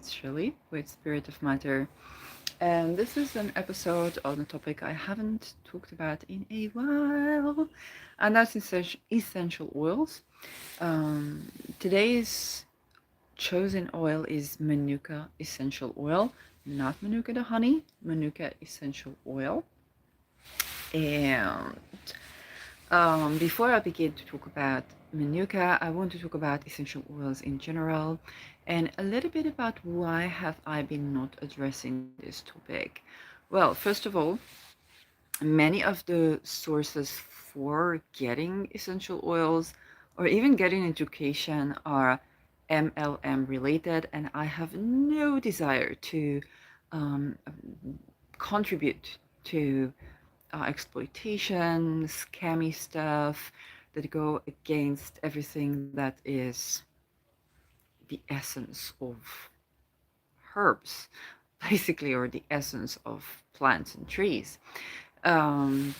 it's Shirley with Spirit of Matter, and this is an episode on a topic I haven't talked about in a while, and that's essential oils. Um, Today's chosen oil is Manuka essential oil, not Manuka the honey, Manuka essential oil. And before I begin to talk about Manuka, I want to talk about essential oils in general and a little bit about why have I been not addressing this topic. Well, first of all, many of the sources for getting essential oils or even getting education are MLM related, and I have no desire to um, contribute to exploitation, scammy stuff that go against everything that is the essence of herbs, basically, or the essence of plants and trees. Um,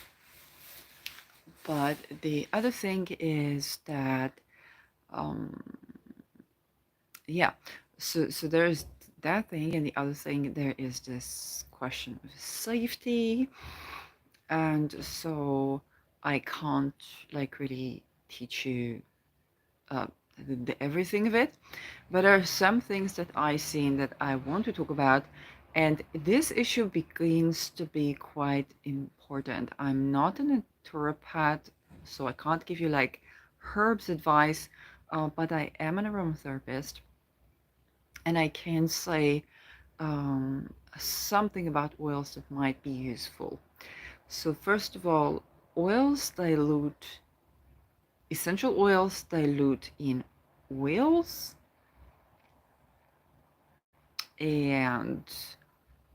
but the other thing is that, um, yeah, so there's that thing, and the other thing, there is this question of safety. And so I can't like really teach you uh, everything of it, but there are some things that I've seen that I want to talk about, and this issue begins to be quite important. I'm not an naturopath, so I can't give you like herbs advice, but I am an aromatherapist, and I can say something about oils that might be useful. So first of all, oils dilute, essential oils dilute in oils and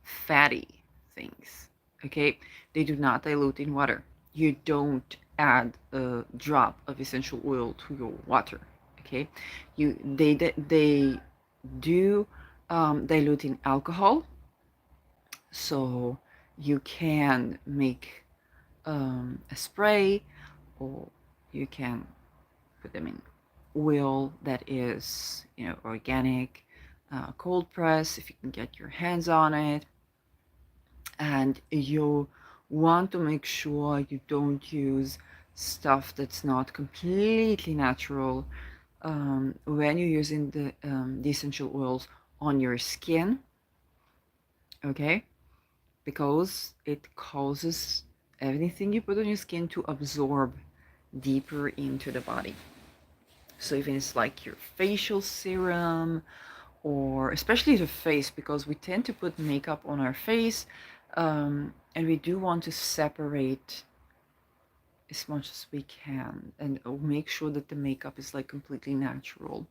fatty things. Okay, they do not dilute in water. You don't add a drop of essential oil to your water. Okay, they do dilute in alcohol, so you can make a spray, or you can put them in oil that is, organic, cold press if you can get your hands on it. And you want to make sure you don't use stuff that's not completely natural when you're using the essential oils on your skin, okay? Because it causes everything you put on your skin to absorb deeper into the body. So even it's like your facial serum, or especially the face, because we tend to put makeup on our face, and we do want to separate as much as we can and make sure that the makeup is like completely natural.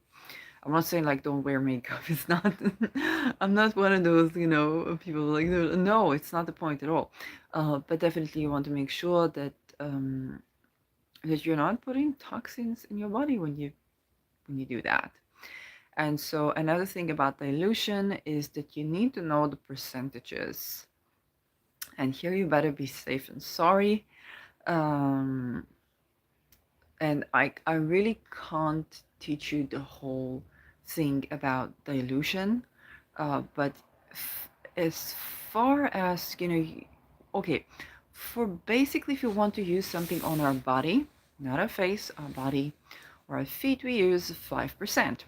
I'm not saying like don't wear makeup. It's not. I'm not one of those, people like no. It's not the point at all. But definitely you want to make sure that you're not putting toxins in your body when you do that. And so another thing about dilution is that you need to know the percentages. And here you better be safe than sorry. Um, and I really can't teach you the whole thing about dilution. But as far as, okay, for basically if you want to use something on our body, not our face, our body, or our feet, we use 5%.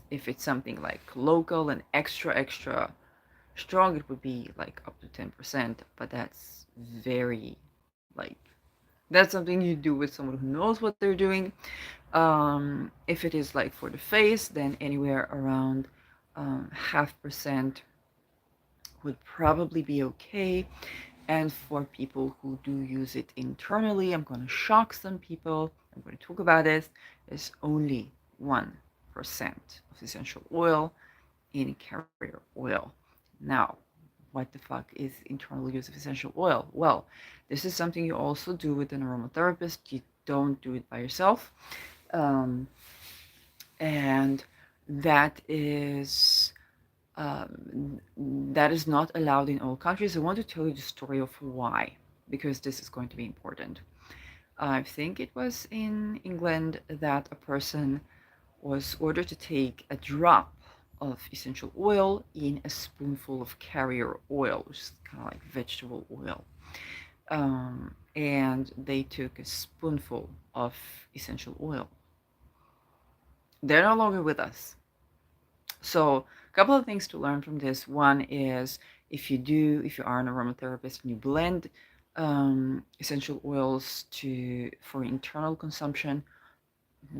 If it's something like local and extra, extra strong, it would be like up to 10%, but that's very, like, that's something you do with someone who knows what they're doing. If it is like for the face, then anywhere around 0.5% would probably be okay. And for people who do use it internally, I'm going to shock some people. I'm going to talk about this. There's only 1% of essential oil in carrier oil. Now, what the fuck is internal use of essential oil? Well, this is something you also do with an aromatherapist. You don't do it by yourself. Um, and that is that is not allowed in all countries. I want to tell you the story of why, because this is going to be important. I think it was in England that a person was ordered to take a drop of essential oil in a spoonful of carrier oil, which is kind of like vegetable oil. And they took a spoonful of essential oil. They're no longer with us. So, a couple of things to learn from this. One is if you are an aromatherapist and you blend essential oils for internal consumption,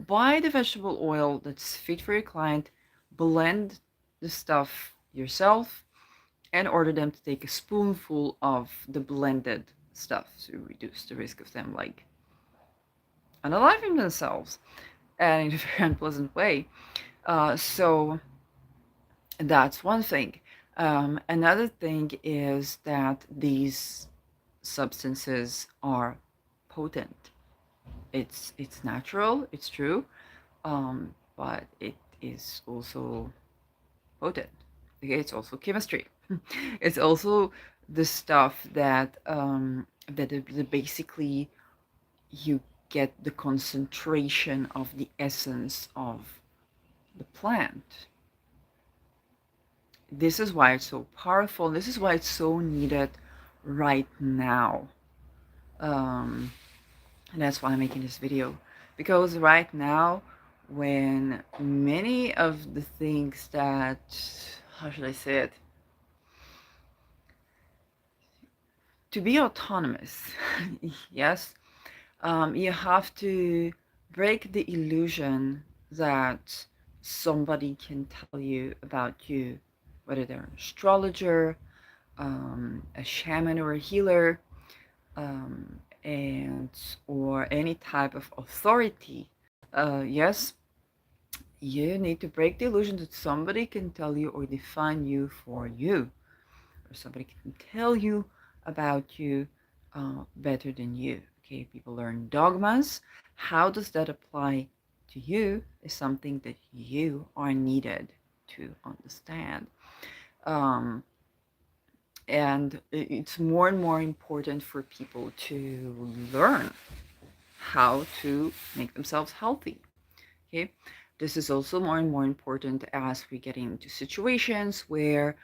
buy the vegetable oil that's fit for your client, blend the stuff yourself, and order them to take a spoonful of the blended stuff to reduce the risk of them like unaliving themselves and in a very unpleasant way. So that's one thing. Another thing is that these substances are potent. It's natural, it's true, but it is also potent. Okay, it's also chemistry. It's also the stuff that basically you get the concentration of the essence of the plant. This is why it's so powerful. This is why it's so needed right now. Um, and that's why I'm making this video. Because right now, when many of the things that, how should I say it? To be autonomous, yes, you have to break the illusion that somebody can tell you about you, whether they're an astrologer, a shaman or a healer, and or any type of authority. Yes, you need to break the illusion that somebody can tell you or define you for you, or somebody can tell you about you better than you. Okay, people learn dogmas. How does that apply to you is something that you are needed to understand. Um, and it's more and more important for people to learn how to make themselves healthy. Okay, this is also more and more important as we get into situations where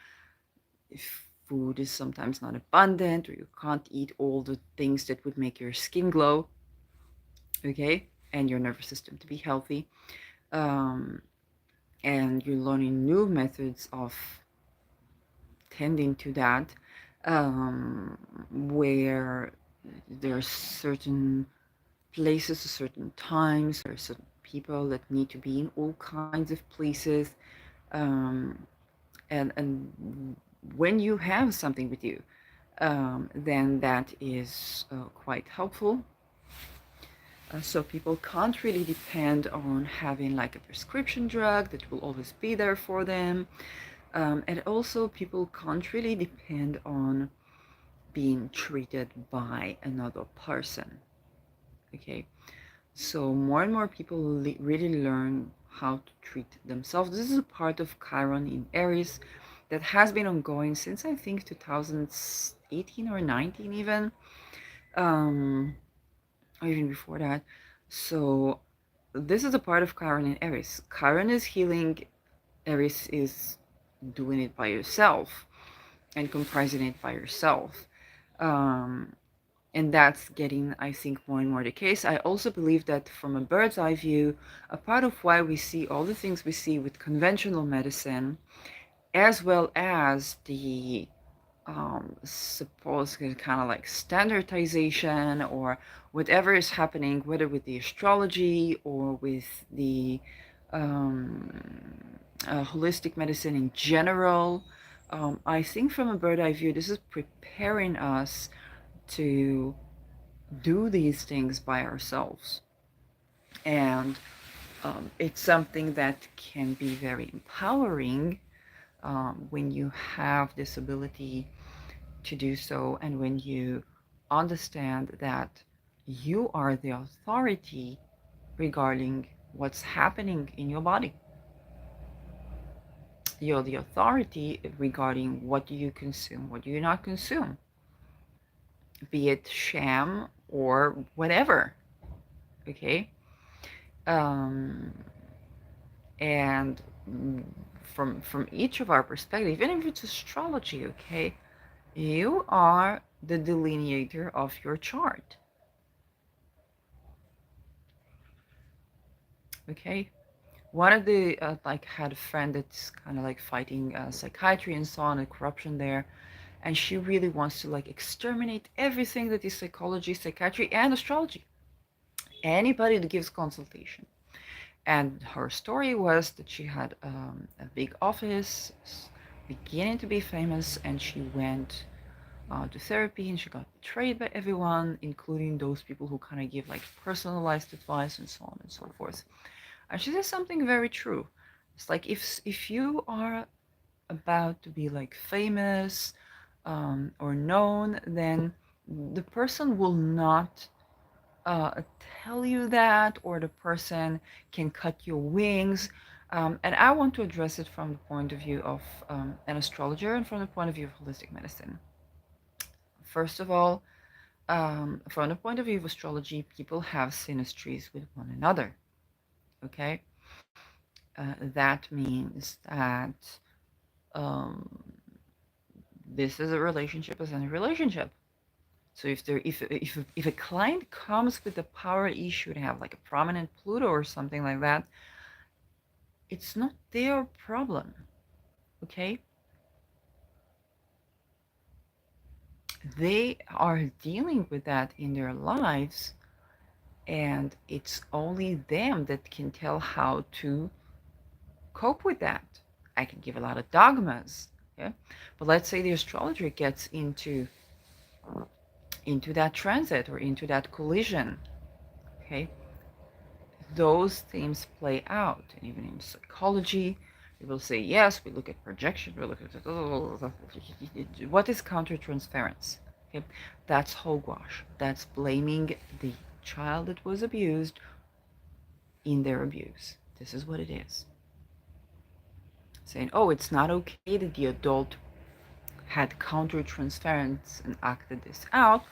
if food is sometimes not abundant or you can't eat all the things that would make your skin glow, okay, and your nervous system to be healthy, um, and you're learning new methods of tending to that, where there are certain places, certain times, there are certain people that need to be in all kinds of places, um, and when you have something with you, then that is quite helpful. So people can't really depend on having like a prescription drug that will always be there for them. And also people can't really depend on being treated by another person. Okay. So more and more people really learn how to treat themselves. This is a part of Chiron in Aries that has been ongoing since I think 2018 or 19 even, or even before that. So this is a part of Chiron in Aries. Chiron is healing, Aries is doing it by yourself and comprising it by yourself. Um, and that's getting, I think, more and more the case. I also believe that from a bird's eye view, a part of why we see all the things we see with conventional medicine, as well as the supposed kind of like standardization or whatever is happening, whether with the astrology or with the holistic medicine in general. I think from a bird eye view, this is preparing us to do these things by ourselves. And it's something that can be very empowering when you have this ability to do so and when you understand that you are the authority regarding what's happening in your body. You're the authority regarding what do you consume, what do you not consume, be it sham or whatever. Okay. Um, and from each of our perspective, even if it's astrology, okay, you are the delineator of your chart. Okay, one of the like had a friend that's kind of like fighting psychiatry and so on and corruption there, and she really wants to like exterminate everything that is psychology, psychiatry, and astrology. Anybody that gives consultation. And her story was that she had a big office, beginning to be famous, and she went to therapy and she got betrayed by everyone, including those people who kind of give like personalized advice and so on and so forth. And she says something very true. It's like if you are about to be like famous or known, then the person will not uh, tell you that, or the person can cut your wings. And I want to address it from the point of view of an astrologer and from the point of view of holistic medicine. First of all, from the point of view of astrology, people have synastries with one another. Okay, that means that um, this is a relationship as any relationship. So if a client comes with a power issue to have like a prominent Pluto or something like that, it's not their problem. Okay, they are dealing with that in their lives, and it's only them that can tell how to cope with that. I can give a lot of dogmas, yeah, but let's say the astrologer gets into that transit or into that collision. Okay, those themes play out. And even in psychology, we will say, yes, we look at projection, we look at what is countertransference. Okay? That's hogwash. That's blaming the child that was abused in their abuse. This is what it is. Saying, oh, it's not okay that the adult had countertransference and acted this out,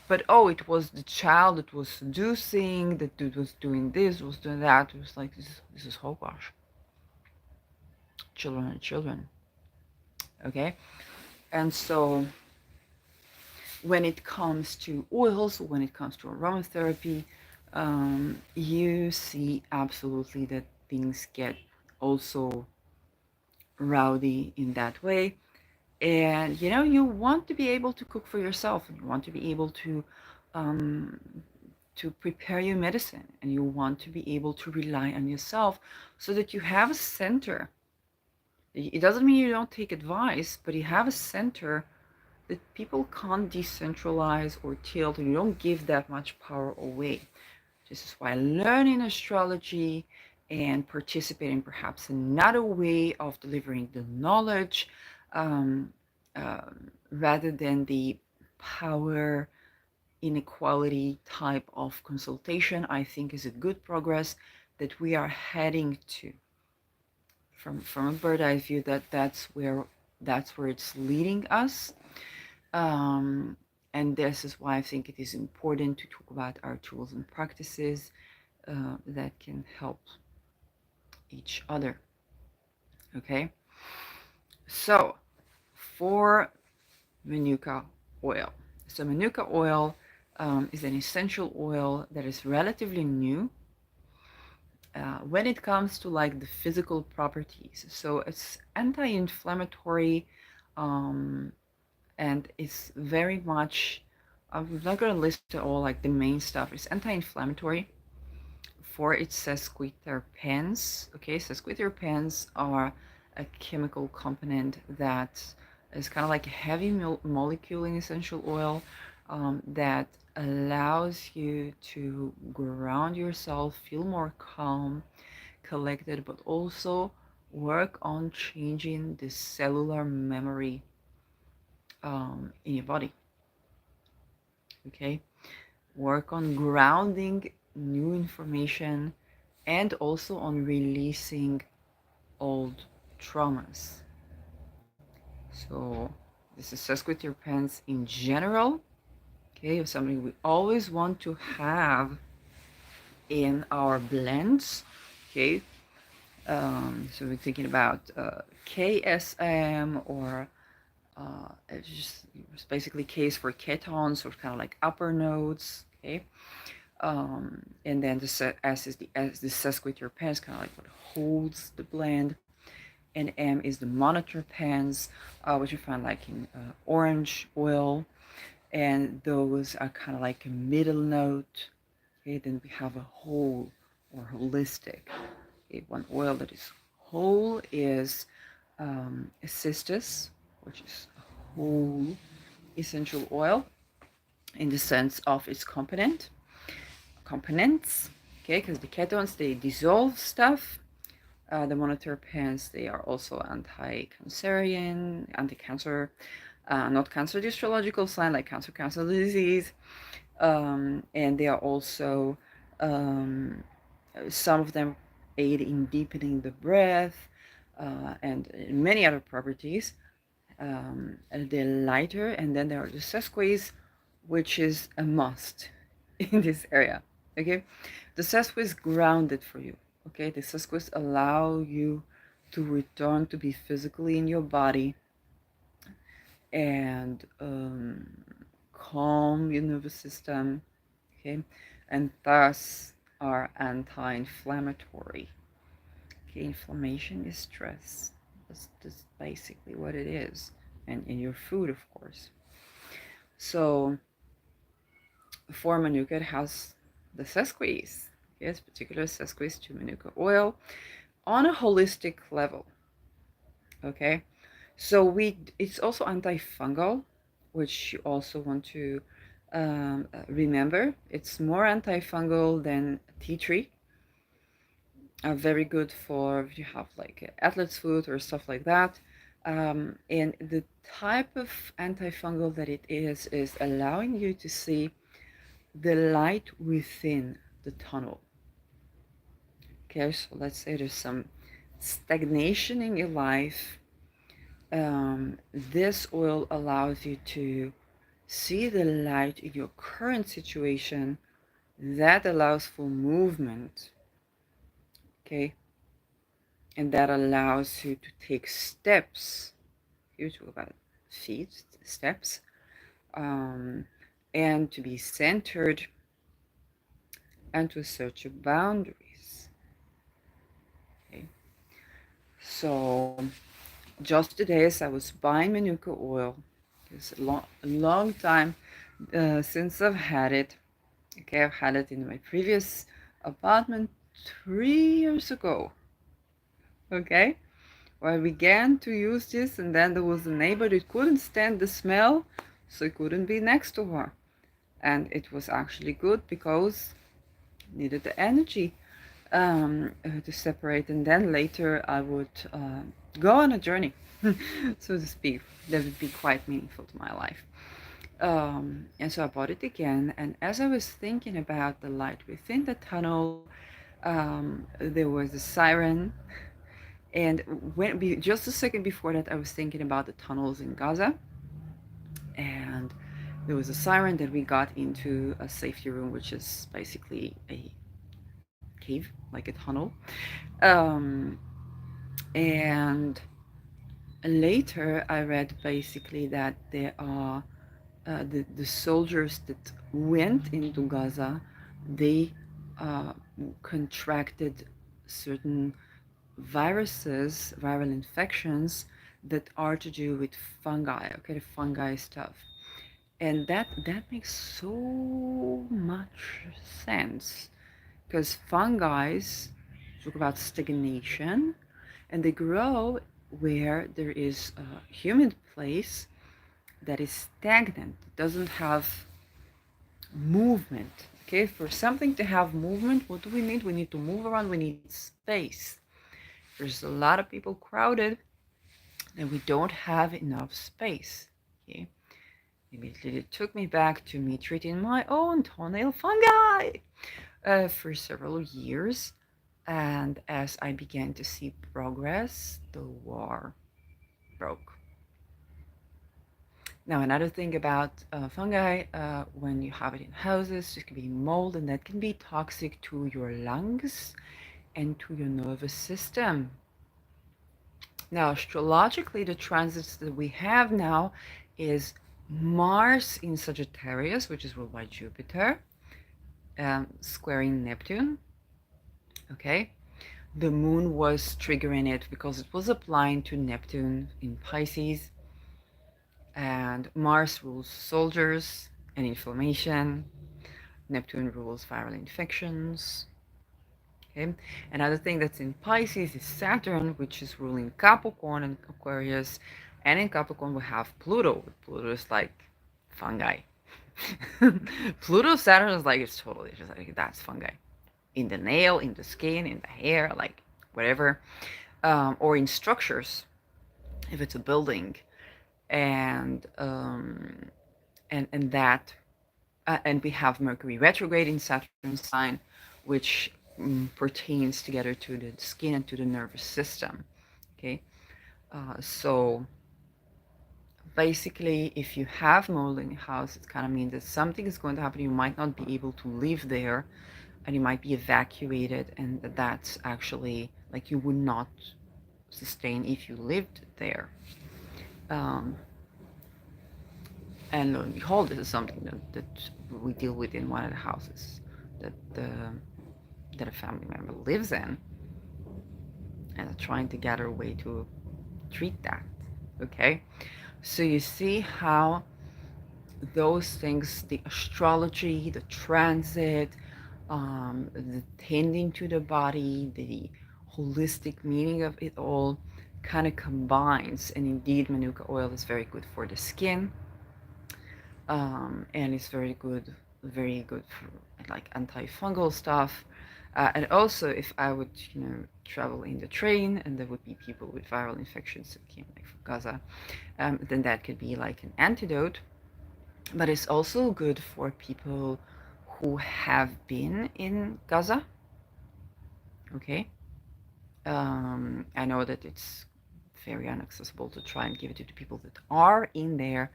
but oh, it was the child that was seducing, that dude was doing this, was doing that. It was like, this is hogwash. Children are children. Okay? And so when it comes to oils, when it comes to aromatherapy, you see absolutely that things get also rowdy in that way. And you know, you want to be able to cook for yourself, and you want to be able um, to prepare your medicine, and you want to be able to rely on yourself so that you have a center. It doesn't mean you don't take advice, but you have a center that people can't decentralize or tilt, and you don't give that much power away. This is why learning astrology and participating perhaps another way of delivering the knowledge rather than the power inequality type of consultation, I think is a good progress that we are heading to. From a bird eye view, that's where it's leading us. Um, and this is why I think it is important to talk about our tools and practices that can help each other. Okay, so for Manuka oil. So Manuka oil is an essential oil that is relatively new when it comes to like the physical properties. So it's anti-inflammatory and it's very much, I'm not going to list all like the main stuff. It's anti-inflammatory for its sesquiterpenes. Okay, sesquiterpenes are a chemical component that is kind of like a heavy molecule in essential oil that allows you to ground yourself, feel more calm, collected, but also work on changing the cellular memory in your body. Okay, work on grounding new information and also on releasing old traumas. So this is sesquiterpenes in general. Okay, something we always want to have in our blends. Okay, So we're thinking about KSM, or it's just it's basically K is for ketones, so it's kind of like upper nodes. Okay. And then the S is the sesquiterpenes, kind of like what holds the blend. And M is the monoterpenes, which you find like in orange oil, and those are kind of like a middle note. Okay, then we have a whole or holistic. Okay, one oil that is whole is cistus, which is a whole essential oil in the sense of its components. Okay, because the ketones they dissolve stuff. The monoterpenes they are also anti-cancerian, anti-cancer, not cancer the astrological sign like cancer disease, and they are also um, some of them aid in deepening the breath and many other properties. And they're lighter, and then there are the sesquies, which is a must in this area. Okay, the sesquies grounded for you. Okay, the sesquies allow you to return to be physically in your body and calm your nervous system. Okay, and thus are anti-inflammatory. Okay, inflammation is stress. That's basically what it is, and in your food, of course. So for Manuka, it has the sesquies. Yes, particular sesquies to Manuka oil on a holistic level. Okay, so it's also antifungal, which you also want to remember. It's more antifungal than tea tree. Are very good for if you have like athlete's foot or stuff like that. And the type of antifungal that it is allowing you to see the light within the tunnel. Okay, so let's say there's some stagnation in your life. This oil allows you to see the light in your current situation. That allows for movement. Okay, and that allows you to take steps. You talk about feet, steps, um, and to be centered and to assert your boundaries. Okay, so just today, as I was buying Manuka oil, it's a long time since I've had it. Okay, I've had it in my previous apartment 3 years ago. Okay, well, I began to use this, and then there was a neighbor that couldn't stand the smell, so he couldn't be next to her. And it was actually good because needed the energy to separate. And then later I would go on a journey, so to speak, that would be quite meaningful to my life. And so I bought it again. And as I was thinking about the light within the tunnel, there was a siren. And just a second before that, I was thinking about the tunnels in Gaza. And there was a siren that we got into a safety room, which is basically a cave, like a tunnel. Um, and later, I read basically that there are the soldiers that went into Gaza, they uh, contracted certain viruses, viral infections that are to do with fungi, okay, the fungi stuff. And that makes so much sense because fungi talk about stagnation and they grow where there is a humid place that is stagnant, doesn't have movement. Okay, for something to have movement, what do we need? We need to move around, we need space. There's a lot of people crowded and we don't have enough space. Okay, immediately it took me back to me treating my own toenail fungi for several years. And as I began to see progress, the war broke. Now, another thing about fungi, when you have it in houses, it can be mold, and that can be toxic to your lungs and to your nervous system. Now, astrologically, the transits that we have now is Mars in Sagittarius, which is ruled by Jupiter, squaring Neptune. Okay, the moon was triggering it because it was applying to Neptune in Pisces, and Mars rules soldiers and inflammation. Neptune rules viral infections. Okay, another thing that's in Pisces is Saturn, which is ruling Capricorn and Aquarius, and in Capricorn we have Pluto. Pluto is like fungi. Pluto Saturn is like it's totally just like that's fungi in the nail, in the skin, in the hair, like whatever, or in structures if it's a building, and that and we have Mercury retrograde in Saturn's sign, which pertains together to the skin and to the nervous system. Okay, so basically, if you have mold in your house, it kind of means that something is going to happen. You might not be able to live there, and you might be evacuated, and that's actually like you would not sustain if you lived there. Um, and lo and behold, this is something that we deal with in one of the houses that that a family member lives in, and trying to gather a way to treat that. Okay, so you see how those things, the astrology, the transit, the tending to the body, the holistic meaning of it all kind of combines. And indeed, Manuka oil is very good for the skin, and it's very good for like antifungal stuff. And also, if I would, travel in the train and there would be people with viral infections that came like from Gaza, then that could be like an antidote. But it's also good for people who have been in Gaza. Okay, I know that it's very inaccessible to try and give it to the people that are in there,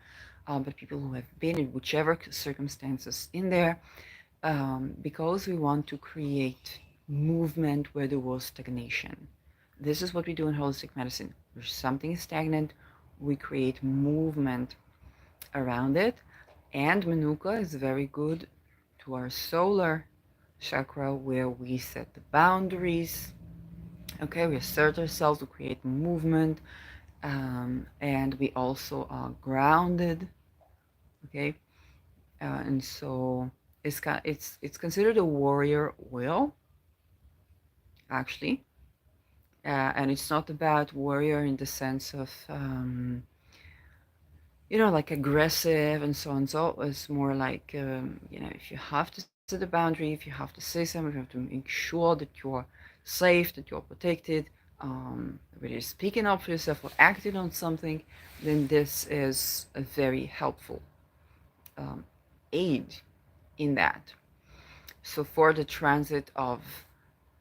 but people who have been in whichever circumstances in there, because we want to create movement where there was stagnation. This is what we do in holistic medicine. Where something is stagnant, we create movement around it. And Manuka is very good to our solar chakra where we set the boundaries. Okay, we assert ourselves to create movement, and we also are grounded. Okay, and so it's considered a warrior oil actually, and it's not about warrior in the sense of like aggressive and so on. So it's more like if you have to set a boundary, if you have to say something, you have to make sure that you're safe, that you're protected. Whether you're speaking up for yourself or acting on something, then this is a very helpful um, aid in that. So for the transit of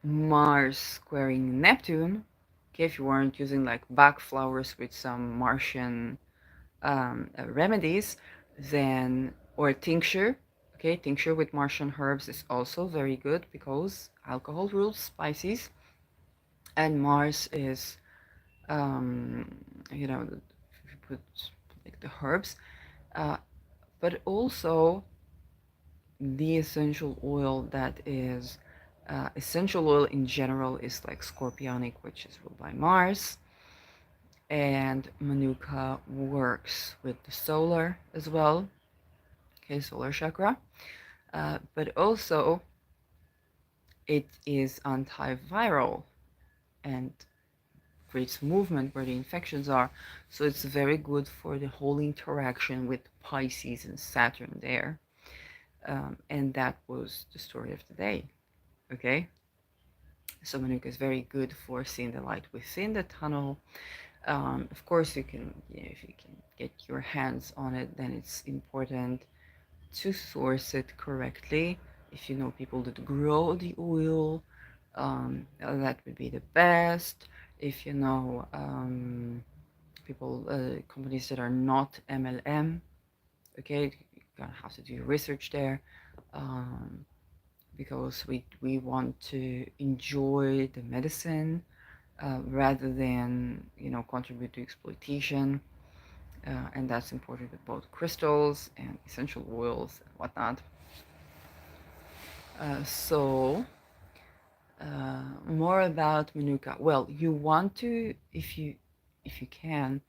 Mars squaring Neptune, okay, if you weren't using like Bach flowers with some Martian remedies, then or tincture. Okay, tincture with Martian herbs is also very good because alcohol rules spices, and Mars is um, if you put like the herbs, uh, but also the essential oil that is essential oil in general is like scorpionic, which is ruled by Mars, and Manuka works with the solar as well, okay, solar chakra, but also it is antiviral and creates movement where the infections are. So it's very good for the whole interaction with Pisces and Saturn there. And that was the story of the day. Okay. So Manuka is very good for seeing the light within the tunnel. Of course, you can, if you can get your hands on it, then it's important to source it correctly. If you know people that grow the oil, that would be the best. If you know people, companies that are not MLM, okay, you're gonna have to do your research there, um, because we want to enjoy the medicine rather than contribute to exploitation, and that's important with both crystals and essential oils and whatnot. So more about Manuka. Well, you want to, if you can,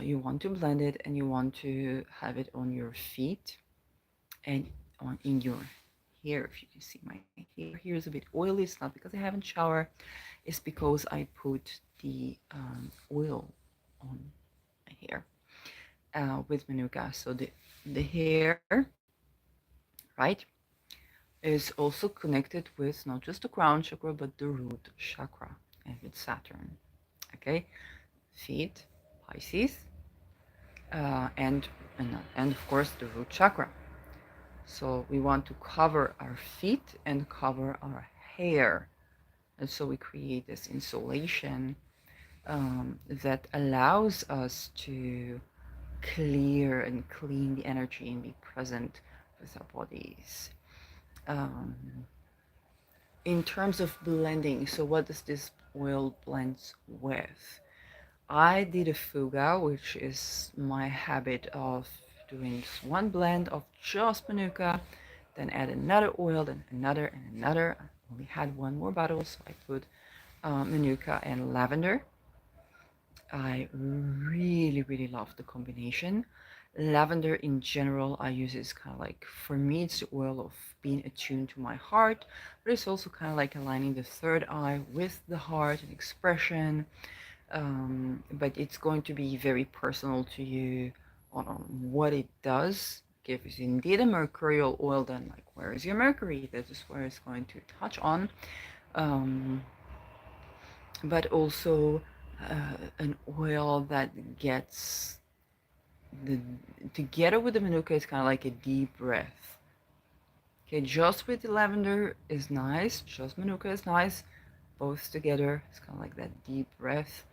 you want to blend it and you want to have it on your feet and on in your hair. If you can see my hair here is a bit oily. It's not because I haven't showered. It's because I put the oil on my hair with Manuka. So the hair, right, is also connected with not just the crown chakra but the root chakra and with Saturn. Okay, feet, Pisces, uh, and, and of course the root chakra. So we want to cover our feet and cover our hair, and so we create this insulation that allows us to clear and clean the energy and be present with our bodies. Um, in terms of blending, so what does this oil blend with? I did a fuga, which is my habit of doing just one blend of just Manuka, then add another oil, then another and another. I only had one more bottle, so I put Manuka and lavender. I really, really love the combination. Lavender in general, I use it as kind of like, for me, it's the oil of being attuned to my heart, but it's also kind of like aligning the third eye with the heart and expression. But it's going to be very personal to you on what it does. Okay, if it's indeed a mercurial oil, then like, where is your Mercury? That is where it's going to touch on. Um, but also an oil that gets the together with the Manuka is kind of like a deep breath. Okay, just with the lavender is nice, just Manuka is nice, both together it's kind of like that deep breath.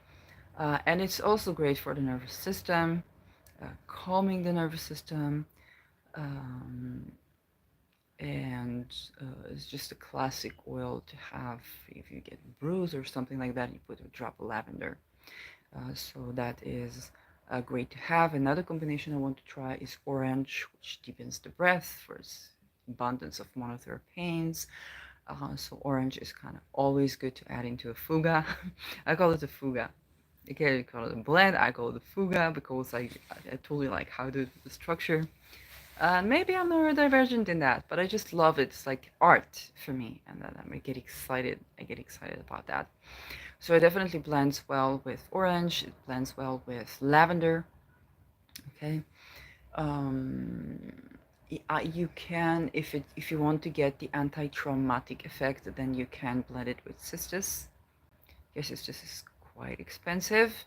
And it's also great for the nervous system, calming the nervous system, um, and it's just a classic oil to have if you get bruise or something like that. You put a drop of lavender. So that is great to have. Another combination I want to try is orange, which deepens the breath for its abundance of monoterpenes. So orange is kind of always good to add into a fuga. I call it a fuga. Okay, you call it a blend. I call it a fuga because I totally like how the structure. Maybe I'm neurodivergent in that, but I just love it. It's like art for me, and then I get excited. I get excited about that. So it definitely blends well with orange. It blends well with lavender. Okay. Um, you can, if you want to get the anti-traumatic effect, then you can blend it with cistus. Yes, cistus is quite expensive,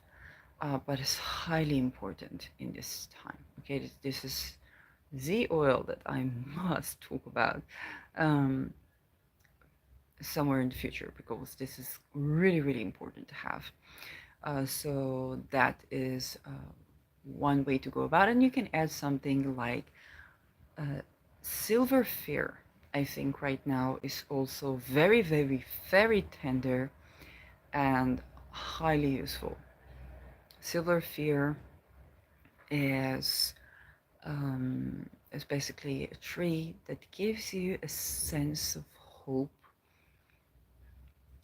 but it's highly important in this time. Okay, this is the oil that I must talk about um, somewhere in the future because this is really, really important to have. So that is one way to go about it. And you can add something like uh, silver fir. I think right now is also very, very, very tender and highly useful. Silver fir is is basically a tree that gives you a sense of hope.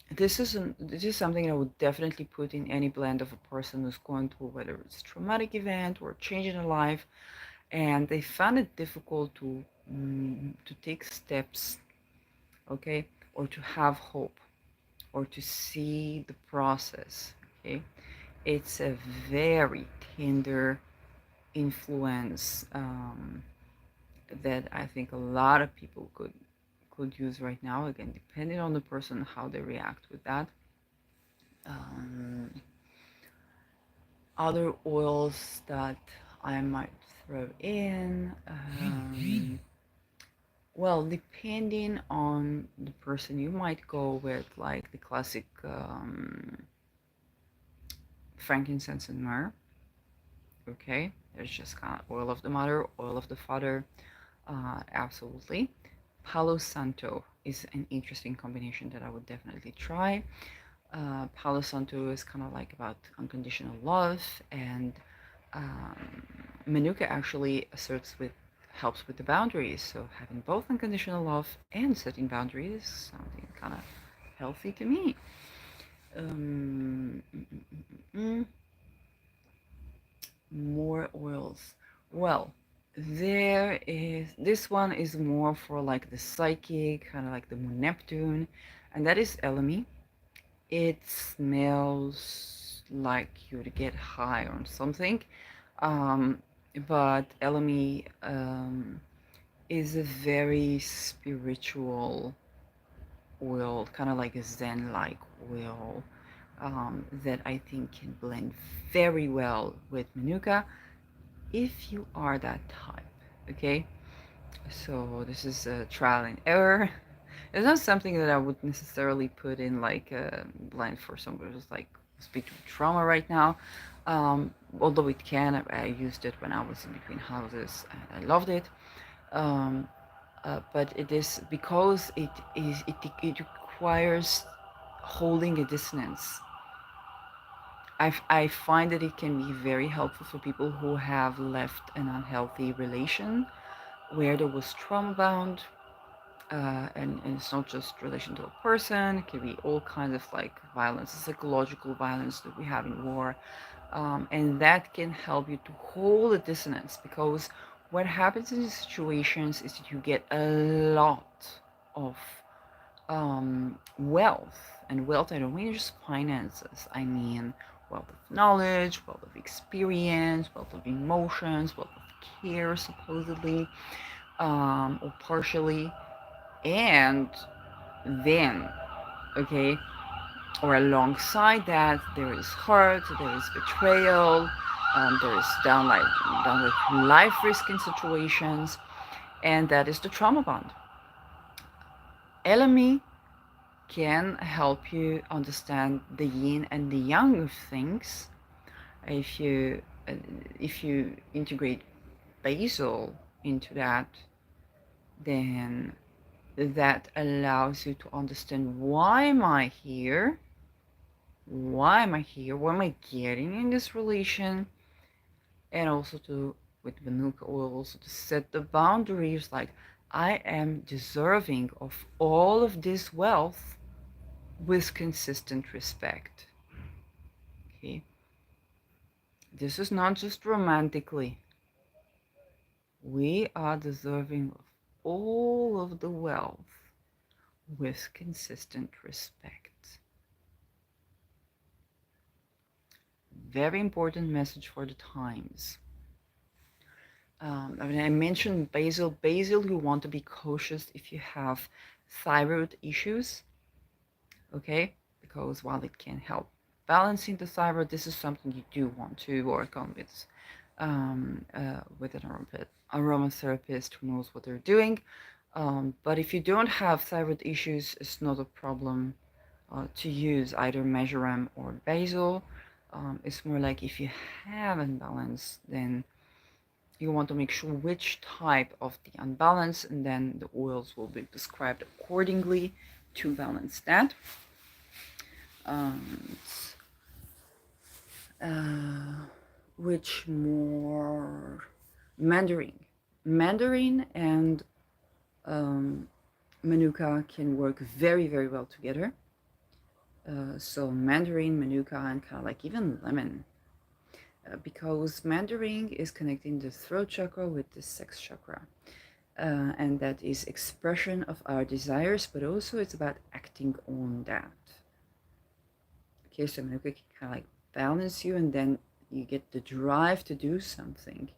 This is something I would definitely put in any blend of a person who's going through whether it's a traumatic event or change in their life, and they found it difficult to take steps, okay, or to have hope, or to see the process. Okay, it's a very tender influence that I think a lot of people could use right now. Again, depending on the person how they react with that. Um, Other oils that I might throw in. Well, depending on the person, you might go with like the classic frankincense and myrrh. Okay, there's just kind of oil of the mother, oil of the father. Absolutely. Palo Santo. is an interesting combination that I would definitely try. Palo Santo is kind of like about unconditional love, and um, Manuka actually asserts with helps with the boundaries. So having both unconditional love and setting boundaries is something kind of healthy to me. Um, mm, mm, mm, more oils. Well, there is this one is more for like the psychic, kind of like the Moon Neptune, and that is Elemi. It smells like you'd get high on something. Um, but Elemi is a very spiritual oil, kind of like a Zen-like oil that I think can blend very well with Manuka if you are that type. Okay, so this is a trial and error. It's not something that I would necessarily put in like a blend for somebody who's like speaking trauma right now. Although it can, I used it when I was in between houses and I loved it. Um, but it is because it requires holding a dissonance. I find that it can be very helpful for people who have left an unhealthy relation where there was trauma bound, and it's not just relation to a person. It can be all kinds of like violence, psychological violence that we have in war, and that can help you to hold a dissonance because what happens in these situations is that you get a lot of wealth, and wealth I don't mean just finances. I mean wealth of knowledge, wealth of experience, wealth of emotions, wealth of care, supposedly, or partially, and then, okay, or alongside that, there is hurt, there is betrayal, there is downright life risking situations, and that is the trauma bond. LME can help you understand the yin and the yang of things if you uh, if you integrate basil into that, then that allows you to understand why am I here, why am I here, what am I getting in this relation, and also to with Manuka oil also to set the boundaries like I am deserving of all of this wealth with consistent respect. Okay, this is not just romantically. We are deserving of all of the wealth with consistent respect. Very important message for the times. I mean, I mentioned basil. Basil, you want to be cautious if you have thyroid issues, okay? Because while it can help balancing the thyroid, this is something you do want to work on with an aromatherapist who knows what they're doing. But if you don't have thyroid issues, it's not a problem to use either Measuram or basil. It's more like if you have imbalance, then you want to make sure which type of the unbalance, and then the oils will be prescribed accordingly to balance that. Um, which more? Mandarin and um, Manuka can work very, very well together. So mandarin, Manuka, and kind of like even lemon, because mandarin is connecting the throat chakra with the sex chakra, and that is expression of our desires, but also it's about acting on that. Okay, so Manuka can kind of like balance you, and then you get the drive to do something.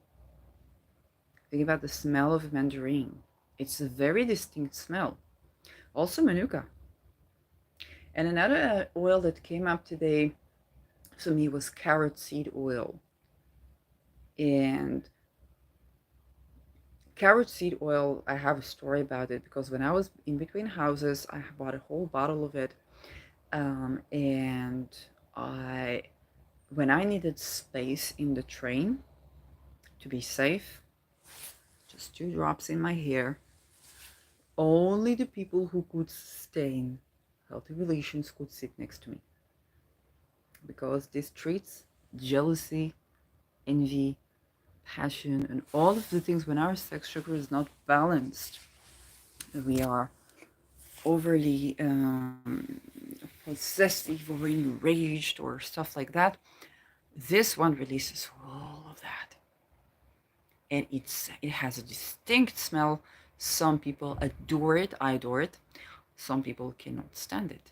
Think about the smell of mandarin. It's a very distinct smell. Also Manuka. And another oil that came up today for me was carrot seed oil. And carrot seed oil, I have a story about it because when I was in between houses, I bought a whole bottle of it. And when I needed space in the train to be safe, just 2 drops in my hair, Only the people who could sustain healthy relations could sit next to me, because this treats jealousy, envy, passion, and all of the things. When our sex chakra is not balanced, we are overly possessive or enraged or stuff like that. This one releases all of that, and it has a distinct smell. Some people adore it. I adore it. Some people cannot stand it.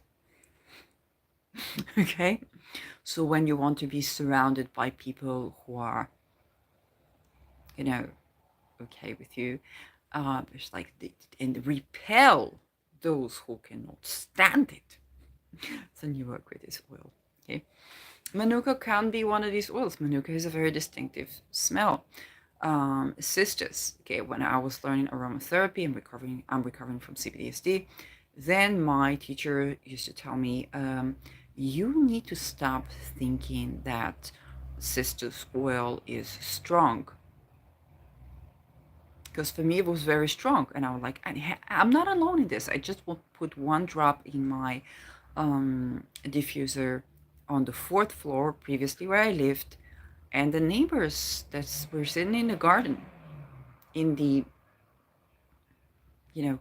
Okay, so when you want to be surrounded by people who are, you know, okay with you, it's like and repel those who cannot stand it, then you work with this oil. Okay, Manuka can be one of these oils. Manuka has a very distinctive smell. Cistus. Okay, when I was learning aromatherapy and I'm recovering from CPTSD. Then my teacher used to tell me, you need to stop thinking that cistus oil is strong. Because for me it was very strong, and I was like, I'm not alone in this. I just will put one drop in my diffuser on the fourth floor, previously where I lived, and the neighbors that were sitting in the garden, in the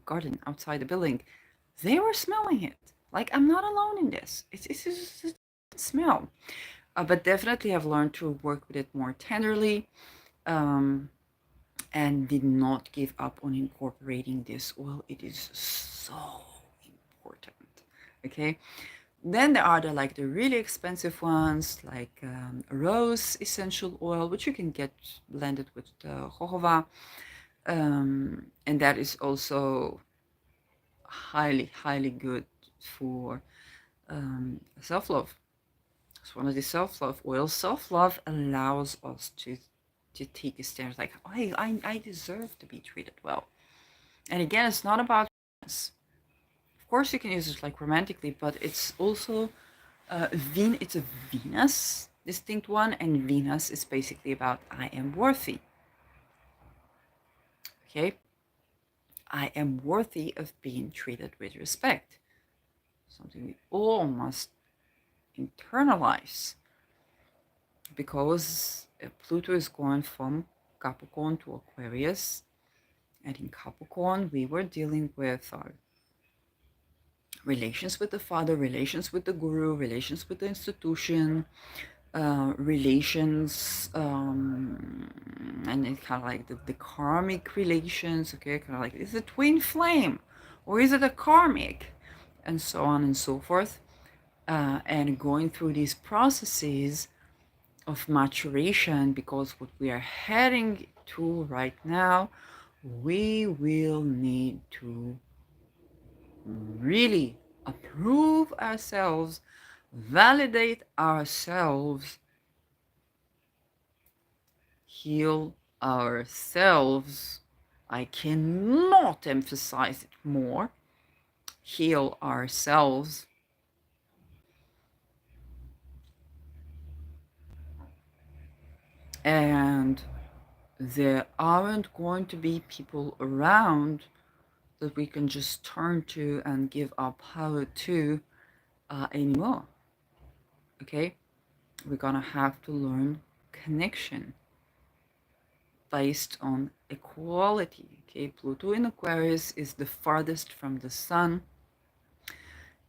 garden outside the building, they were smelling it. Like, I'm not alone in this. It's just a smell. But definitely I've learned to work with it more tenderly, um, and did not give up on incorporating this oil. It is so important. Okay. Then there are the really expensive ones, like rose essential oil, which you can get blended with jojoba, and that is also highly, highly good for self-love. It's one of the self-love oils. Self-love allows us to take a stand like, oh, hey, I deserve to be treated well. And again, it's not about this. Of course, you can use it like romantically, but it's also it's a Venus distinct one, and Venus is basically about I am worthy. Okay, I am worthy of being treated with respect. Something we all must internalize, because Pluto is going from Capricorn to Aquarius, and in Capricorn we were dealing with our relations with the father, relations with the guru, relations with the institution, relations, and it's kind of like the karmic relations. Okay, kind of like, is it twin flame or is it a karmic, and so on and so forth, and going through these processes of maturation, because what we are heading to right now, we will need to really approve ourselves, validate ourselves, heal ourselves. I cannot emphasize it more. Heal ourselves. And there aren't going to be people around that we can just turn to and give our power to anymore. Okay? We're gonna have to learn connection based on equality. Okay, Pluto in Aquarius is the farthest from the sun.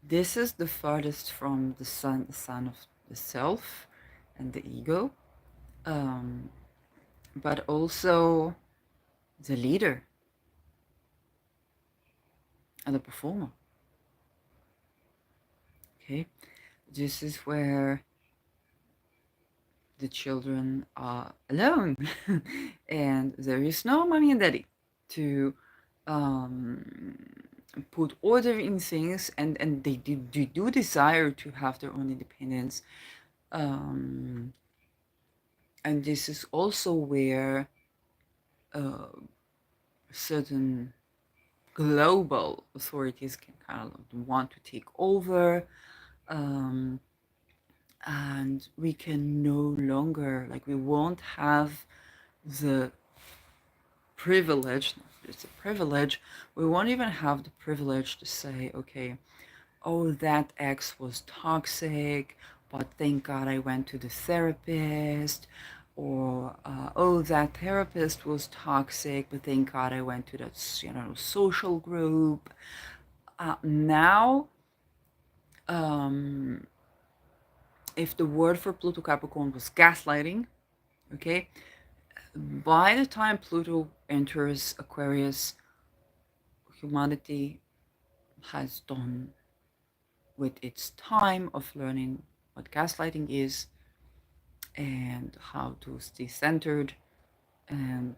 This is the farthest from the sun of the self and the ego, but also the leader and the performer. Okay, this is where the children are alone and there is no mommy and daddy to put order in things, and they do desire to have their own independence, and this is also where uh, certain global authorities can kind of want to take over, um, and we can no longer, like, we won't have the privilege, it's a privilege, we won't even have the privilege to say, okay, oh, that ex was toxic, but thank God I went to the therapist. Or, oh, that therapist was toxic, but thank God I went to that, social group. Now, um, if the word for Pluto Capricorn was gaslighting, okay, by the time Pluto enters Aquarius, humanity has done with its time of learning what gaslighting is and how to stay centered and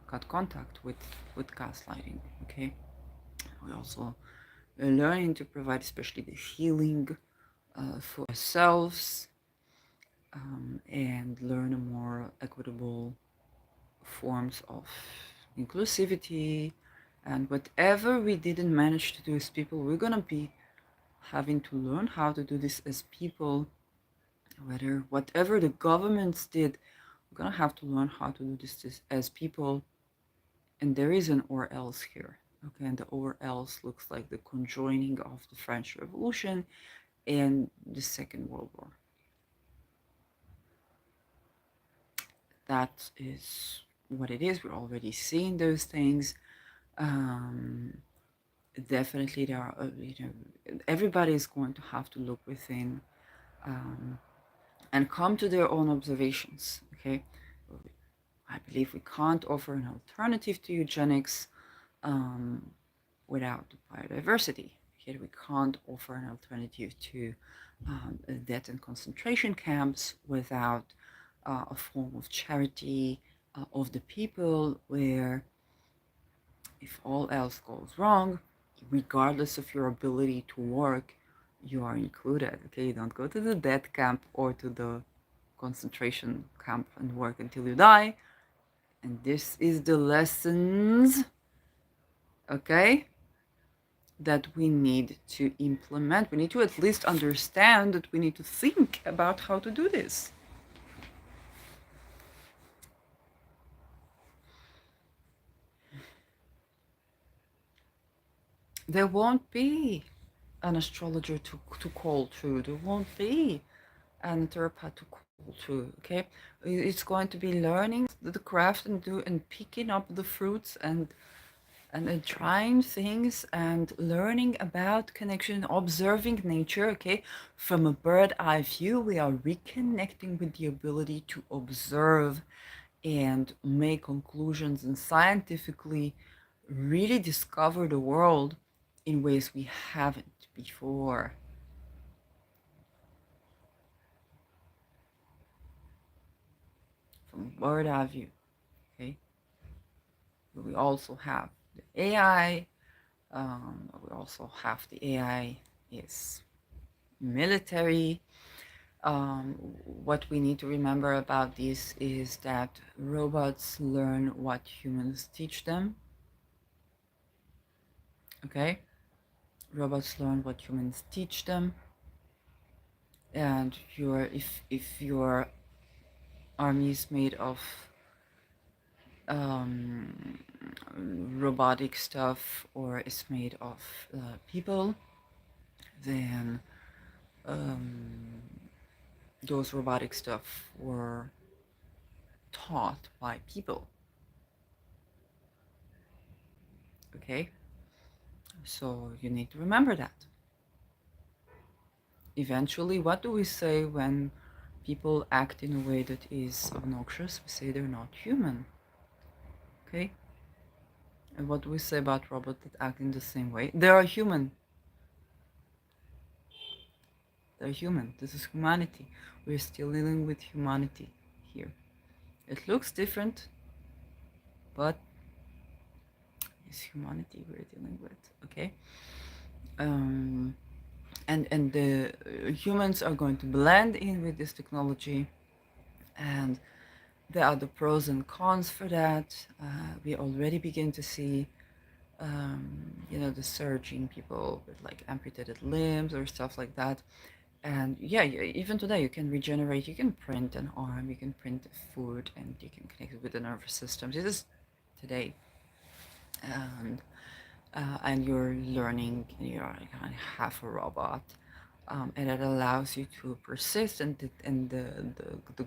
cut contact with gaslighting. Okay, we also are learning to provide especially the healing for ourselves, and learn a more equitable forms of inclusivity. And whatever we didn't manage to do as people, we're gonna be having to learn how to do this as people. Whatever the governments did, we're gonna have to learn how to do this as people. And there is an or else here. Okay, and the or else looks like the conjoining of the French Revolution and the Second World War. That is what it is. We're already seeing those things. Um, Definitely, there are, everybody is going to have to look within, um, and come to their own observations. Okay, I believe we can't offer an alternative to eugenics, um, without biodiversity. Okay, we can't offer an alternative to death and concentration camps without a form of charity of the people, where if all else goes wrong, regardless of your ability to work, you are included. Okay, you don't go to the death camp or to the concentration camp and work until you die. And this is the lessons, okay, that we need to implement. We need to at least understand that we need to think about how to do this. There won't be an astrologer to call to. There won't be an therapist to call to. Okay, it's going to be learning the craft and picking up the fruits and trying things and learning about connection, observing nature. Okay, from a bird eye view, we are reconnecting with the ability to observe and make conclusions and scientifically really discover the world in ways we haven't before. From a bird eye view. Okay, but we also have the AI. We also have the AI is military. What we need to remember about this is that robots learn what humans teach them. Okay, robots learn what humans teach them, and if your army is made of um, robotic stuff or is made of people, then um, those robotic stuff were taught by people. Okay, so you need to remember that. Eventually, what do we say when people act in a way that is obnoxious? We say they're not human. Okay, and what do we say about robots that act in the same way? They are human. They're human. This is humanity. We're still dealing with humanity here. It looks different, but it's humanity we're dealing with. Okay, um, and the humans are going to blend in with this technology, and there are the pros and cons for that. We already begin to see, the surge in people with like amputated limbs or stuff like that. And yeah, even today you can regenerate, you can print an arm, you can print food, and you can connect it with the nervous system. This is today. and you're learning, and you're kind of half a robot, and it allows you to persist. And the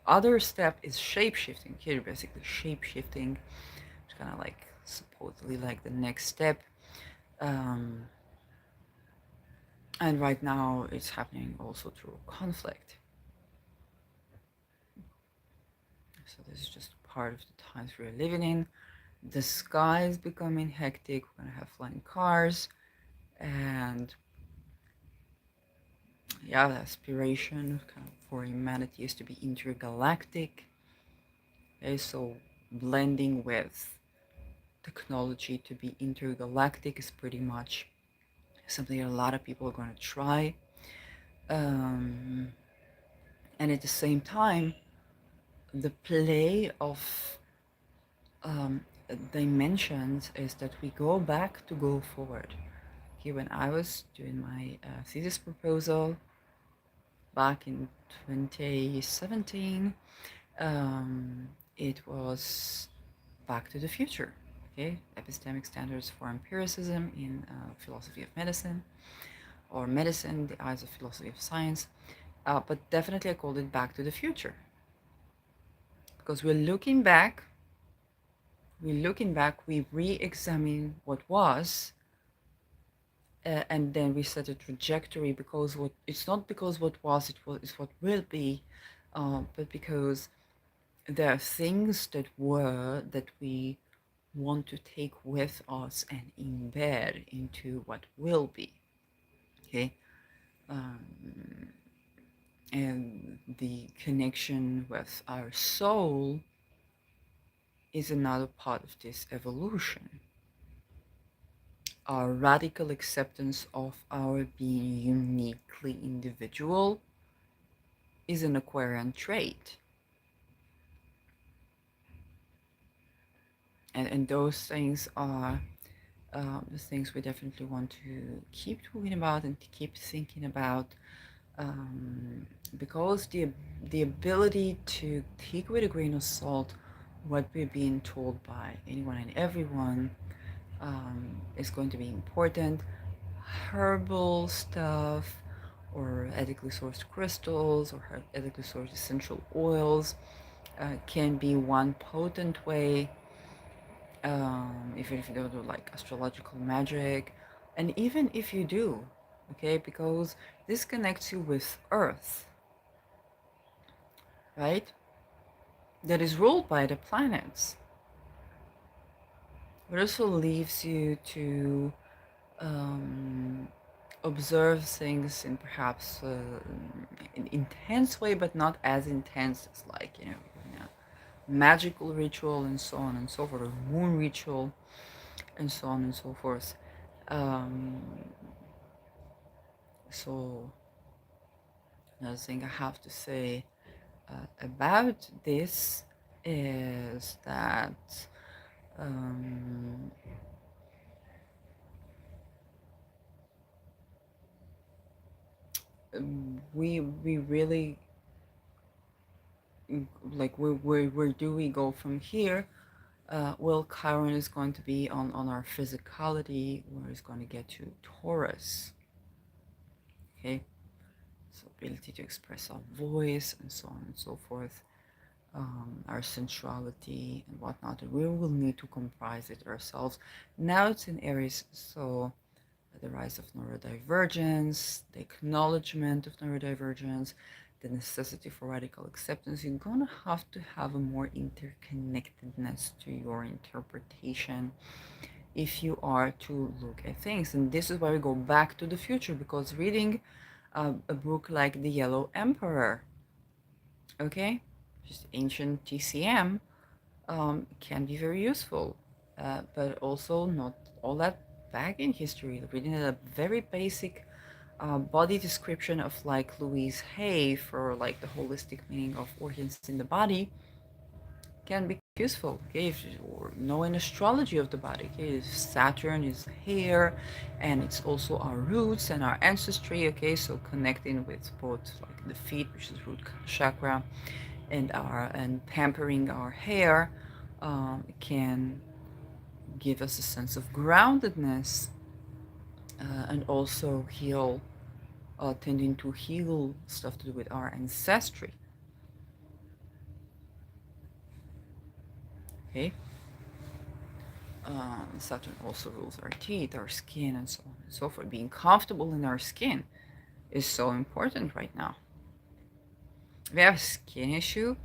other step is shape shifting. Here, basically, shape shifting. It's kind of like supposedly like the next step. Um, and right now, it's happening also through conflict. So this is just part of the times we're living in. The sky is becoming hectic. We're gonna have flying cars, and yeah, the aspiration kind of for humanity is to be intergalactic. Okay, so blending with technology to be intergalactic is pretty much something that a lot of people are going to try. Um, and at the same time, the play of dimensions is that we go back to go forward. Okay, when I was doing my thesis proposal back in 2017, it was Back to the Future. Okay, epistemic standards for empiricism in philosophy of medicine, or medicine, the eyes of philosophy of science. But definitely, I called it Back to the Future because we re-examine what was, and then we set a trajectory because what it's not because what was it was is what will be, but because there are things that were that we want to take with us and embed into what will be. Okay, and the connection with our soul is another part of this evolution. Our radical acceptance of our being uniquely individual is an Aquarian trait. And those things are the things we definitely want to keep talking about and to keep thinking about, because the ability to take with a grain of salt what we're being told by anyone and everyone is going to be important. Herbal stuff, or ethically sourced crystals, or ethically sourced essential oils can be one potent way, even if you don't do like astrological magic, and even if you do, okay, because this connects you with Earth, right? That is ruled by the planets. It also leaves you to um, observe things in perhaps an intense way, but not as intense as like, magical ritual and so on and so forth, or moon ritual and so on and so forth. Um, so another thing I have to say about this is that um, we really like where do we go from here? Well, Chiron is going to be on our physicality, where it's going to get to Taurus. Okay, so ability to express our voice and so on and so forth, our sensuality and whatnot. We will need to comprise it ourselves. Now it's in Aries, so the rise of neurodivergence, the acknowledgement of neurodivergence, the necessity for radical acceptance. You're going to have a more interconnectedness to your interpretation if you are to look at things. And this is why we go back to the future, because reading a book like The Yellow Emperor, okay, just ancient TCM, can be very useful, but also not all that back in history. Reading a very basic body description of like Louise Hay for like the holistic meaning of organs in the body can be useful. Okay, if or knowing astrology of the body. Okay, Saturn is hair, and it's also our roots and our ancestry. Okay, so connecting with both like the feet, which is root chakra, and pampering our hair can give us a sense of groundedness, and also heal, tending to heal stuff to do with our ancestry. Okay. Saturn also rules our teeth, our skin, and so on and so forth. Being comfortable in our skin is so important right now. If you have a skin issue,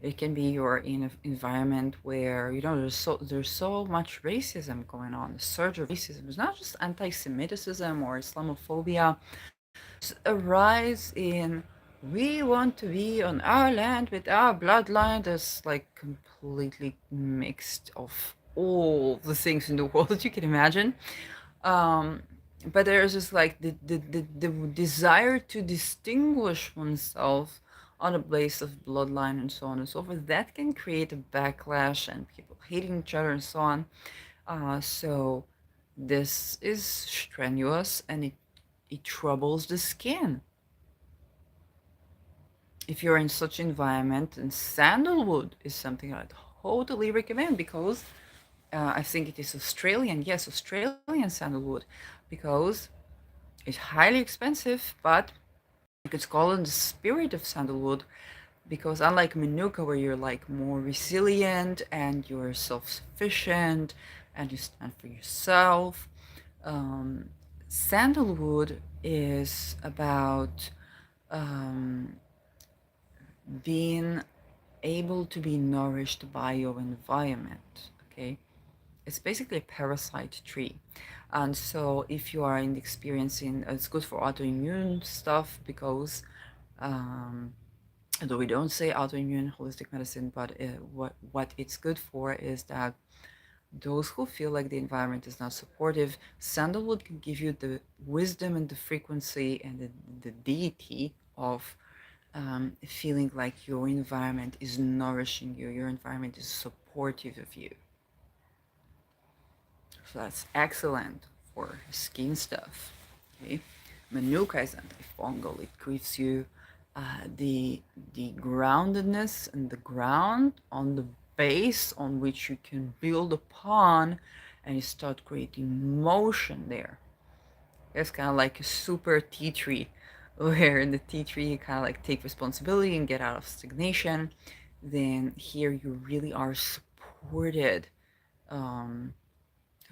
it can be you're in an environment where there's so much racism going on, the surge of racism. It's not just anti-Semitism or Islamophobia. There's a rise in we want to be on our land with our bloodline that's like completely mixed of all the things in the world that you can imagine. Um, but there's just like the desire to distinguish oneself on a base of bloodline and so on and so forth. That can create a backlash and people hating each other and so on. So this is strenuous and it troubles the skin. If you're in such environment, and sandalwood is something I totally recommend because I think it is Australian, yes, Australian sandalwood, because it's highly expensive, but you could call it the spirit of sandalwood because unlike Manuka, where you're like more resilient and you're self-sufficient and you stand for yourself, um, sandalwood is about um, being able to be nourished by your environment. Okay, it's basically a parasite tree. And so if you are in experiencing, it's good for autoimmune stuff because although we don't say autoimmune holistic medicine, but what it's good for is that those who feel like the environment is not supportive, sandalwood can give you the wisdom and the frequency and the deity of feeling like your environment is nourishing you, your environment is supportive of you. So that's excellent for skin stuff. Okay, Manuka is antifungal. It gives you the groundedness and the ground on the base on which you can build upon, and you start creating motion there. It's kind of like a super tea tree, where in the tea tree you kind of like take responsibility and get out of stagnation. Then here you really are supported. Um,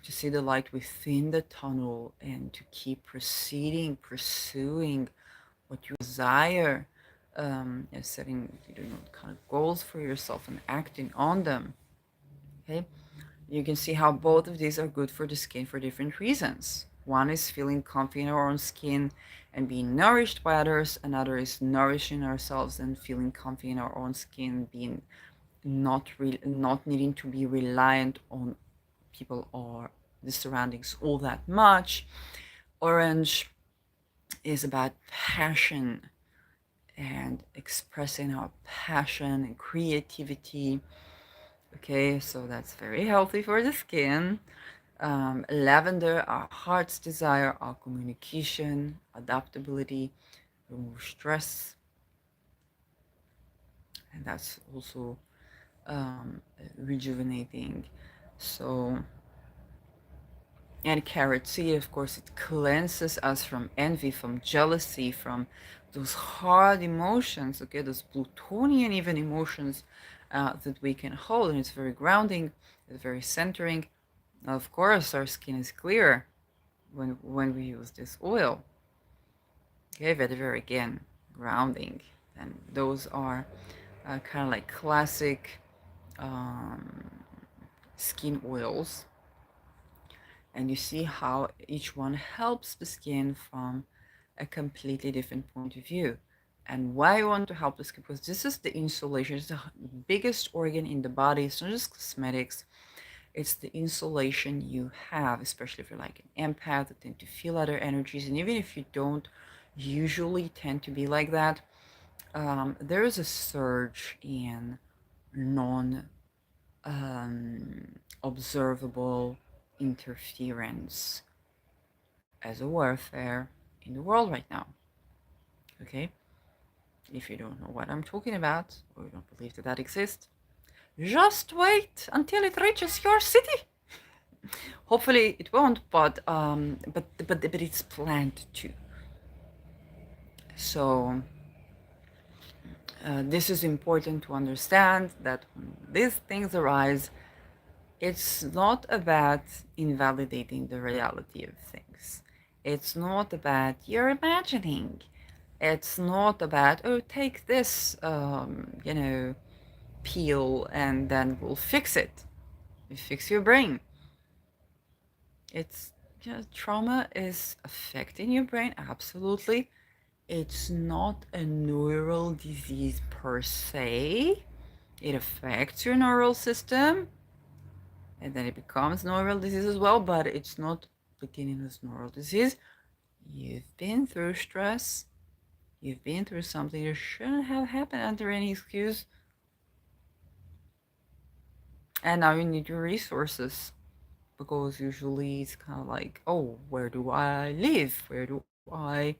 to see the light within the tunnel and to keep proceeding, pursuing what you desire, and setting kind of goals for yourself and acting on them. Okay, you can see how both of these are good for the skin for different reasons. One is feeling comfy in our own skin and being nourished by others. Another is nourishing ourselves and feeling comfy in our own skin, being not needing to be reliant on people or the surroundings all that much. Orange is about passion and expressing our passion and creativity. Okay, so that's very healthy for the skin. Lavender, our heart's desire, our communication, adaptability, remove stress, and that's also rejuvenating. So and carrot seed, of course, it cleanses us from envy, from jealousy, from those hard emotions, okay, those Plutonian even emotions that we can hold. And it's very grounding, it's very centering. Of course, our skin is clear when we use this oil. Okay, very again, grounding. And those are kind of like classic um, skin oils, and you see how each one helps the skin from a completely different point of view. And why I want to help the skin, because this is the insulation. It's the biggest organ in the body. It's not just cosmetics. It's the insulation you have, especially if you're like an empath that tend to feel other energies. And even if you don't usually tend to be like that, there is a surge in non observable interference as a warfare in the world right now. Okay? If you don't know what I'm talking about, or you don't believe that exists, just wait until it reaches your city. Hopefully it won't, but it's planned to. So this is important to understand that when these things arise, it's not about invalidating the reality of things. It's not about you're imagining. It's not about, oh, take this, peel and then we'll fix it. You fix your brain. It's trauma is affecting your brain, absolutely. It's not a neural disease per se. It affects your neural system and then it becomes neural disease as well, but it's not beginning as neural disease. You've been through stress. You've been through something that shouldn't have happened under any excuse. And now you need your resources because usually it's kind of like, oh, where do I live? Where do I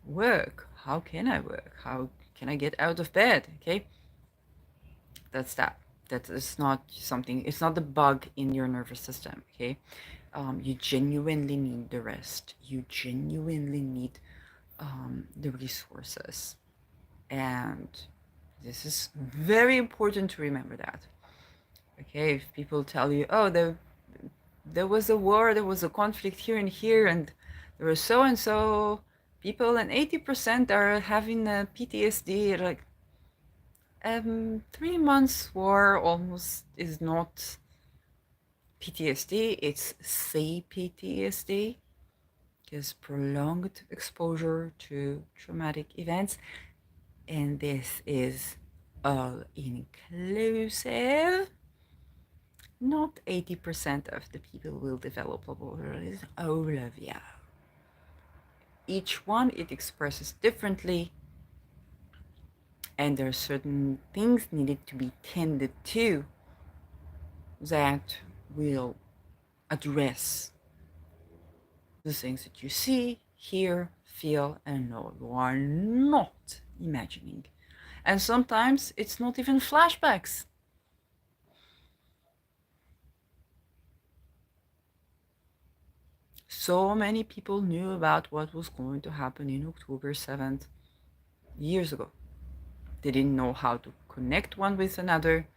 work? How can I work? How can I get out of bed? Okay, that's that. That is not something. It's not the bug in your nervous system. Okay, you genuinely need the rest. You genuinely need the resources, and this is very important to remember that. Okay, if people tell you, oh, there was a war, there was a conflict here and here, and there were so and so people, and 80% are having a PTSD. Like, 3 months war almost is not PTSD, it's CPTSD, because prolonged exposure to traumatic events, and this is all inclusive. Not 80% of the people will develop lobotomies, all of you. Each one, it expresses differently, and there are certain things needed to be tended to that will address the things that you see, hear, feel, and know. You are not imagining. And sometimes it's not even flashbacks. So many people knew about what was going to happen in October 7th years ago. They didn't know how to connect one with another,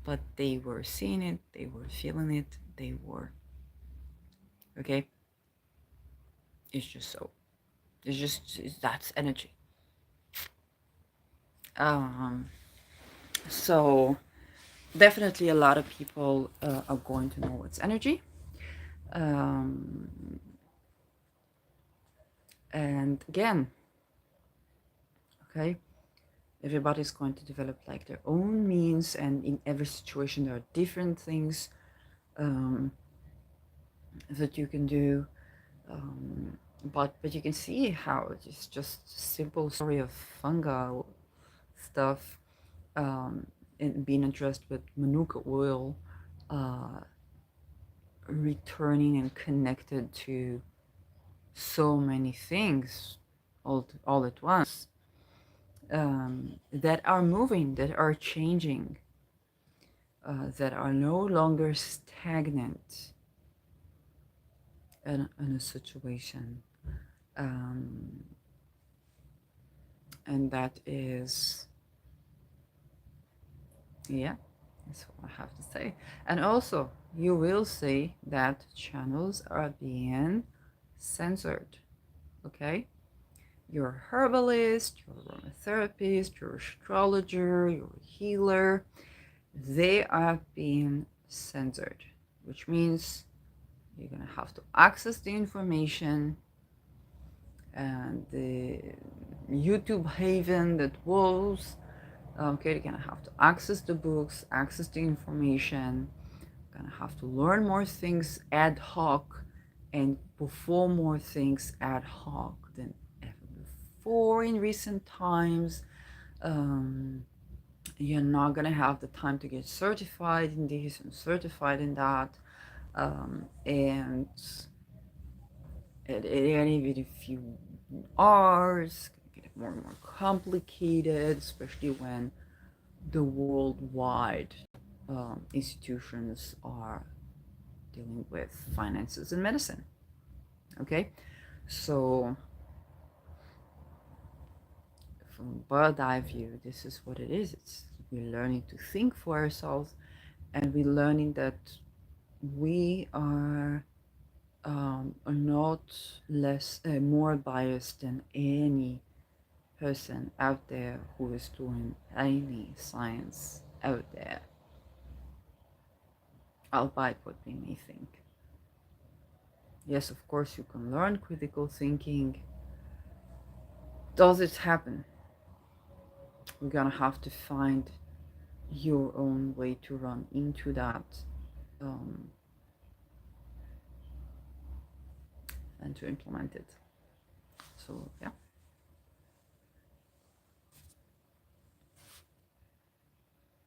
but they were seeing it, they were feeling it, they were. Okay? It's just so. That's energy. Um, so definitely a lot of people are going to know it's energy. Um, and again, okay, everybody's going to develop like their own means, and in every situation there are different things that you can do. But you can see how it's just simple story of fungal stuff and being addressed with Manuka oil, uh, returning and connected to so many things all at once, that are moving, that are changing, that are no longer stagnant in a situation. Um, and that is, yeah, that's what I have to say. And also, you will see that channels are being censored, okay? You're a herbalist, you're a aromatherapist, you're an astrologer, you're a healer. They are being censored, which means you're gonna have to access the information, and the YouTube haven that was, okay, you're gonna have to access the books, access the information, you're gonna have to learn more things ad hoc and perform more things ad hoc than ever before in recent times. You're not gonna have the time to get certified in this and certified in that, and even if you are, it's gonna get more and more complicated, especially when the worldwide institutions are dealing with finances and medicine. Okay, so from bird's eye view, this is what it is. It's we're learning to think for ourselves, and we're learning that we are not less more biased than any person out there who is doing any science out there, albeit what we may think. Yes, of course, you can learn critical thinking. Does it happen? We're gonna have to find your own way to run into that, um, and to implement it. So, yeah.